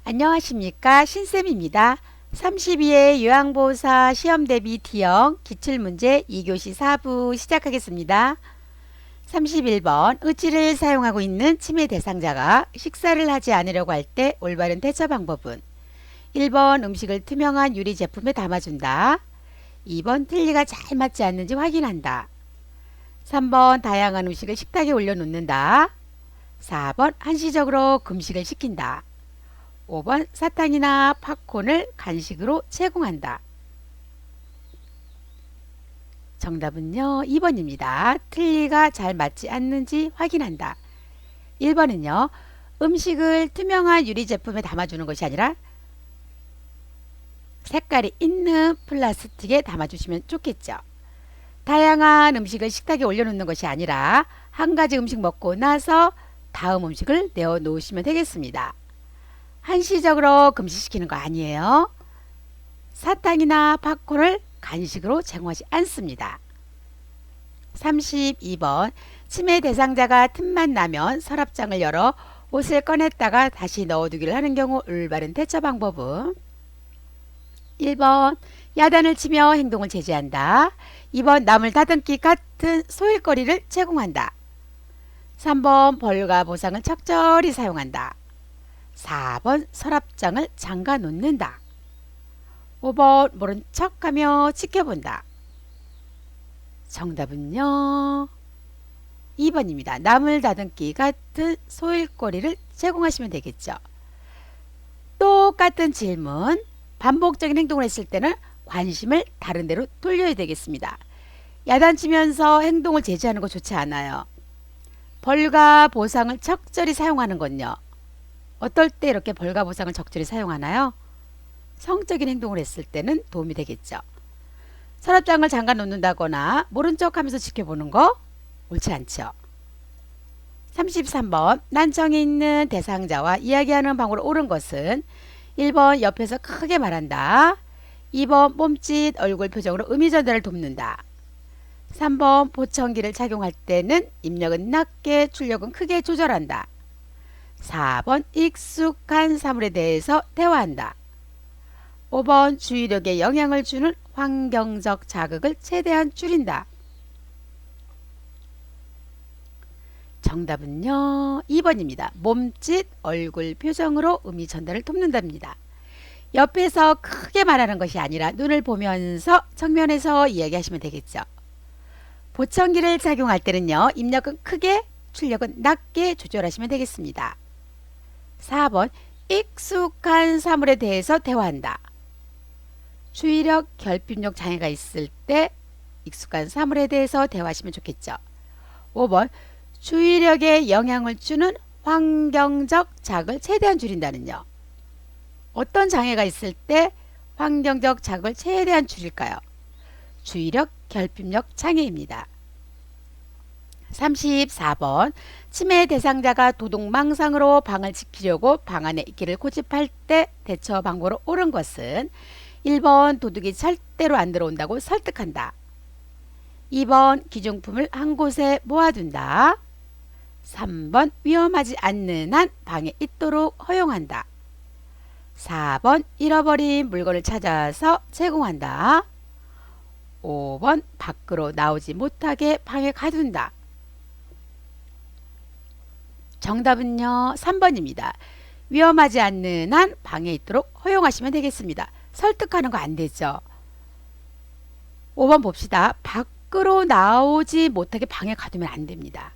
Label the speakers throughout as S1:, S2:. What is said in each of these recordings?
S1: 안녕하십니까, 신쌤입니다. 32회 요양보호사 시험대비 D형 기출문제 2교시 4부 시작하겠습니다. 31번 의지를 사용하고 있는 치매 대상자가 식사를 하지 않으려고 할 때 올바른 대처 방법은 1번 음식을 투명한 유리 제품에 담아준다. 2번 틀니가 잘 맞지 않는지 확인한다. 3번 다양한 음식을 식탁에 올려놓는다. 4번 한시적으로 금식을 시킨다. 5번 사탕이나 팝콘을 간식으로 제공한다. 정답은요 2번입니다. 틀니가 잘 맞지 않는지 확인한다. 1번은요 음식을 투명한 유리 제품에 담아주는 것이 아니라 색깔이 있는 플라스틱에 담아주시면 좋겠죠. 다양한 음식을 식탁에 올려놓는 것이 아니라 한 가지 음식 먹고 나서 다음 음식을 내어 놓으시면 되겠습니다. 한시적으로 금식시키는 거 아니에요. 사탕이나 팝콘을 간식으로 제공하지 않습니다. 32번 치매 대상자가 틈만 나면 서랍장을 열어 옷을 꺼냈다가 다시 넣어두기를 하는 경우 올바른 대처 방법은 1번 야단을 치며 행동을 제지한다. 2번 남을 다듬기 같은 소일거리를 제공한다. 3번 벌과 보상을 적절히 사용한다. 4번 서랍장을 잠가 놓는다. 5번 모른 척하며 지켜본다. 정답은요 2번입니다. 남을 다듬기 같은 소일거리를 제공하시면 되겠죠. 똑같은 질문 반복적인 행동을 했을 때는 관심을 다른 데로 돌려야 되겠습니다. 야단치면서 행동을 제지하는 거 좋지 않아요. 벌과 보상을 적절히 사용하는 건요. 어떨 때 이렇게 벌과 보상을 적절히 사용하나요? 성적인 행동을 했을 때는 도움이 되겠죠. 서랍장을 잠가 놓는다거나 모른 척 하면서 지켜보는 거 옳지 않죠. 33번 난청이 있는 대상자와 이야기하는 방법으로 옳은 것은 1번 옆에서 크게 말한다. 2번 몸짓 얼굴 표정으로 의미 전달을 돕는다. 3번 보청기를 착용할 때는 입력은 낮게 출력은 크게 조절한다. 4번 익숙한 사물에 대해서 대화한다. 5번 주의력에 영향을 주는 환경적 자극을 최대한 줄인다. 정답은요 2번입니다. 몸짓 얼굴 표정으로 의미 전달을 돕는답니다. 옆에서 크게 말하는 것이 아니라 눈을 보면서 정면에서 이야기하시면 되겠죠. 보청기를 착용할 때는요 입력은 크게 출력은 낮게 조절하시면 되겠습니다. 4번 익숙한 사물에 대해서 대화한다. 주의력, 결핍력 장애가 있을 때 익숙한 사물에 대해서 대화하시면 좋겠죠. 5번 주의력에 영향을 주는 환경적 자극을 최대한 줄인다는요. 어떤 장애가 있을 때 환경적 자극을 최대한 줄일까요? 주의력, 결핍력 장애입니다. 34번 치매 대상자가 도둑망상으로 방을 지키려고 방 안에 있기를 고집할 때 대처 방법으로 옳은 것은 1번 도둑이 절대로 안 들어온다고 설득한다. 2번 기중품을 한 곳에 모아둔다. 3번 위험하지 않는 한 방에 있도록 허용한다. 4번 잃어버린 물건을 찾아서 제공한다. 5번 밖으로 나오지 못하게 방에 가둔다. 정답은요 3번입니다. 위험하지 않는 한 방에 있도록 허용하시면 되겠습니다. 설득하는 거 안 되죠. 5번 봅시다. 밖으로 나오지 못하게 방에 가두면 안 됩니다.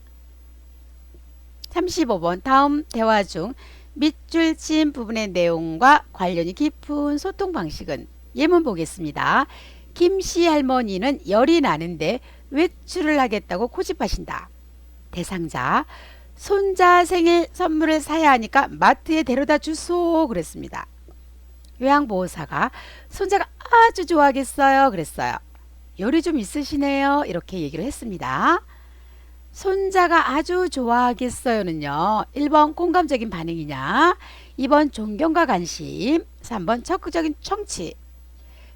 S1: 35번 다음 대화 중 밑줄 친 부분의 내용과 관련이 깊은 소통 방식은 예문 보겠습니다. 김씨 할머니는 열이 나는데 외출을 하겠다고 고집하신다. 대상자 손자 생일 선물을 사야 하니까 마트에 데려다 주소 그랬습니다. 요양보호사가 손자가 아주 좋아하겠어요 그랬어요. 열이 좀 있으시네요 이렇게 얘기를 했습니다. 손자가 아주 좋아하겠어요는요 1번 공감적인 반응이냐 2번 존경과 관심 3번 적극적인 청취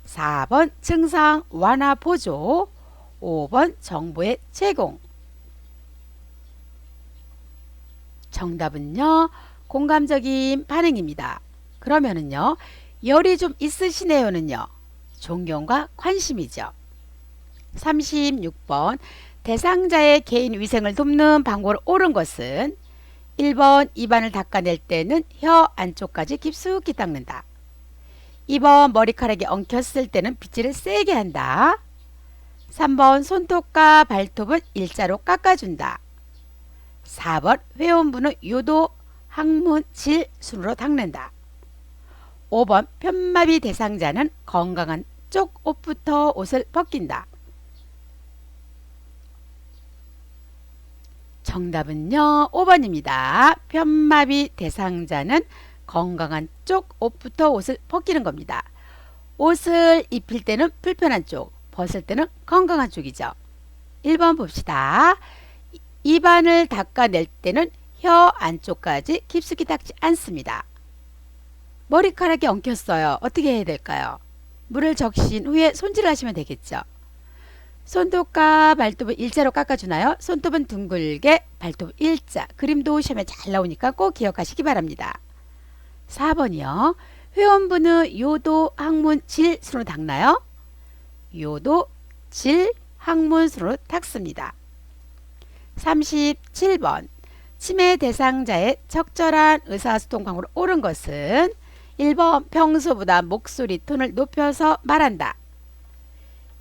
S1: 4번 증상 완화 보조 5번 정보의 제공. 정답은요 공감적인 반응입니다. 그러면은요, 열이 좀 있으시네요는요, 존경과 관심이죠. 36번 대상자의 개인 위생을 돕는 방법을 옳은 것은 1번 입안을 닦아낼 때는 혀 안쪽까지 깊숙이 닦는다. 2번 머리카락이 엉켰을 때는 빗질을 세게 한다. 3번 손톱과 발톱은 일자로 깎아준다. 4번 회원부는 요도, 항문, 질 순으로 닦는다. 5번 편마비 대상자는 건강한 쪽 옷부터 옷을 벗긴다. 정답은요, 5번입니다. 편마비 대상자는 건강한 쪽 옷부터 옷을 벗기는 겁니다. 옷을 입힐 때는 불편한 쪽, 벗을 때는 건강한 쪽이죠. 1번 봅시다. 입안을 닦아낼 때는 혀 안쪽까지 깊숙이 닦지 않습니다. 머리카락이 엉켰어요. 어떻게 해야 될까요? 물을 적신 후에 손질을 하시면 되겠죠. 손톱과 발톱을 일자로 깎아주나요? 손톱은 둥글게, 발톱 일자. 그림도 시험에 잘 나오니까 꼭 기억하시기 바랍니다. 4번이요. 회원부는 요도, 항문, 질 순으로 닦나요? 요도, 질, 항문 순으로 닦습니다. 37번 치매 대상자의 적절한 의사소통 방법으로 옳은 것은 1번 평소보다 목소리 톤을 높여서 말한다.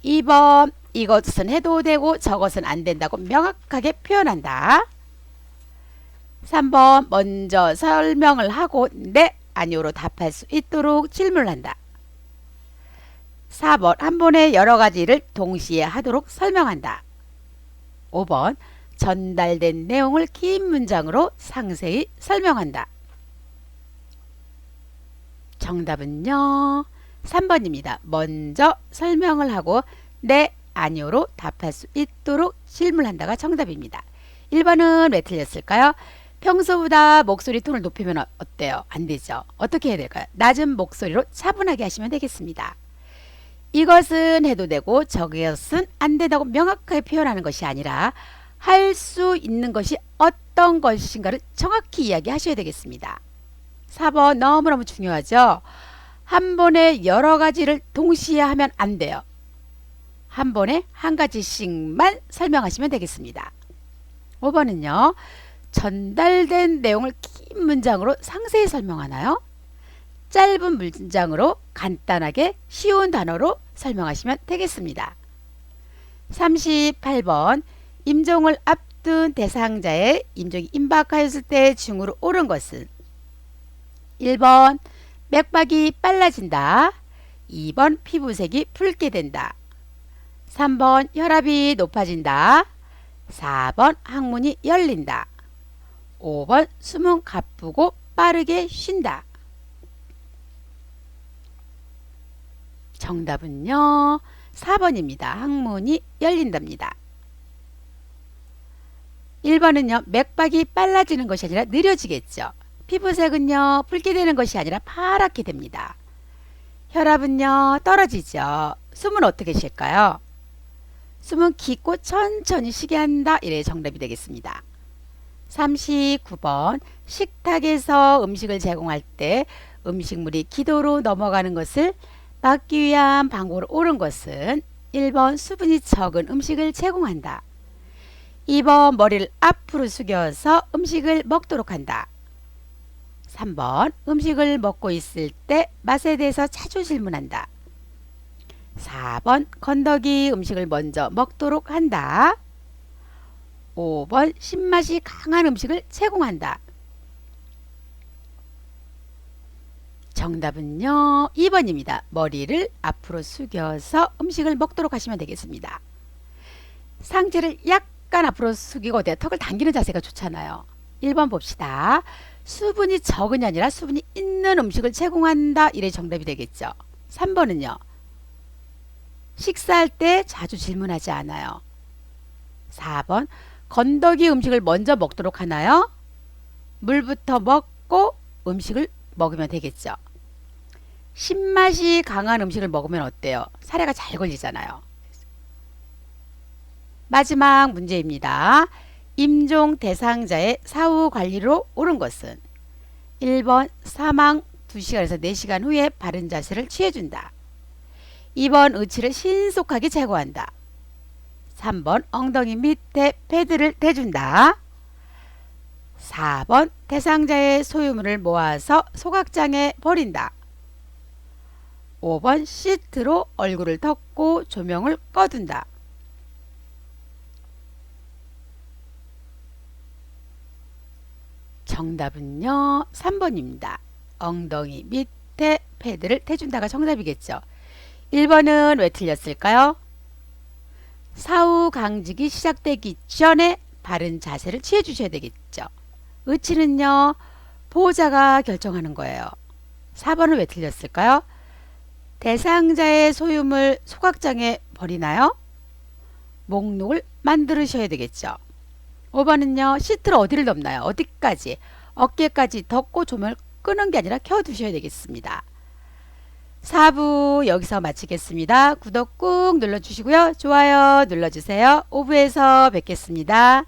S1: 2번 이것은 해도 되고 저것은 안 된다고 명확하게 표현한다. 3번 먼저 설명을 하고 네, 아니오로 답할 수 있도록 질문을 한다. 4번 한 번에 여러 가지를 동시에 하도록 설명한다. 5번 전달된 내용을 긴 문장으로 상세히 설명한다. 정답은요, 3번입니다. 먼저 설명을 하고 네, 아니오로 답할 수 있도록 질문한다가 정답입니다. 1번은 왜 틀렸을까요? 평소보다 목소리 톤을 높이면 어때요? 안 되죠. 어떻게 해야 될까요? 낮은 목소리로 차분하게 하시면 되겠습니다. 이것은 해도 되고 저것은 안 된다고 명확하게 표현하는 것이 아니라 할 수 있는 것이 어떤 것인가를 정확히 이야기하셔야 되겠습니다. 4번 너무너무 중요하죠. 한 번에 여러 가지를 동시에 하면 안 돼요. 한 번에 한 가지씩만 설명하시면 되겠습니다. 5번은요. 전달된 내용을 긴 문장으로 상세히 설명하나요? 짧은 문장으로 간단하게 쉬운 단어로 설명하시면 되겠습니다. 38번 임종을 앞둔 대상자의 임종이 임박하였을 때 중으로 옳은 것은 1번 맥박이 빨라진다. 2번 피부색이 붉게 된다. 3번 혈압이 높아진다. 4번 항문이 열린다. 5번 숨은 가쁘고 빠르게 쉰다. 정답은요, 4번입니다. 항문이 열린답니다. 1번은요, 맥박이 빨라지는 것이 아니라 느려지겠죠. 피부색은요, 붉게 되는 것이 아니라 파랗게 됩니다. 혈압은요, 떨어지죠. 숨은 어떻게 쉴까요? 숨은 깊고 천천히 쉬게 한다. 이래 정답이 되겠습니다. 39번 식탁에서 음식을 제공할 때 음식물이 기도로 넘어가는 것을 막기 위한 방법으로 옳은 것은 1번 수분이 적은 음식을 제공한다. 2번 머리를 앞으로 숙여서 음식을 먹도록 한다. 3번 음식을 먹고 있을 때 맛에 대해서 자주 질문한다. 4번 건더기 음식을 먼저 먹도록 한다. 5번 신맛이 강한 음식을 제공한다. 정답은요, 2번입니다. 머리를 앞으로 숙여서 음식을 먹도록 하시면 되겠습니다. 상체를 약간 앞으로 숙이고 턱을 당기는 자세가 좋잖아요. 1번 봅시다. 수분이 적은이 아니라 수분이 있는 음식을 제공한다. 이래 정답이 되겠죠. 3번은요. 식사할 때 자주 질문하지 않아요. 4번 건더기 음식을 먼저 먹도록 하나요? 물부터 먹고 음식을 먹으면 되겠죠. 신맛이 강한 음식을 먹으면 어때요? 사례가 잘 걸리잖아요. 마지막 문제입니다. 임종 대상자의 사후 관리로 옳은 것은 1번 사망 2시간에서 4시간 후에 바른 자세를 취해준다. 2번 의치를 신속하게 제거한다. 3번 엉덩이 밑에 패드를 대준다. 4번 대상자의 소유물을 모아서 소각장에 버린다. 5번 시트로 얼굴을 덮고 조명을 꺼둔다. 정답은요 3번입니다. 엉덩이 밑에 패드를 대준다가 정답이겠죠. 1번은 왜 틀렸을까요? 사후 강직이 시작되기 전에 바른 자세를 취해 주셔야 되겠죠. 의치는요 보호자가 결정하는 거예요. 4번은 왜 틀렸을까요? 대상자의 소유물 소각장에 버리나요? 목록을 만들으셔야 되겠죠. 5번은요 시트를 어디를 덮나요? 어디까지? 어깨까지 덮고 조명을 끄는 게 아니라 켜두셔야 되겠습니다. 4부 여기서 마치겠습니다. 구독 꾹 눌러주시고요. 좋아요 눌러주세요. 5부에서 뵙겠습니다.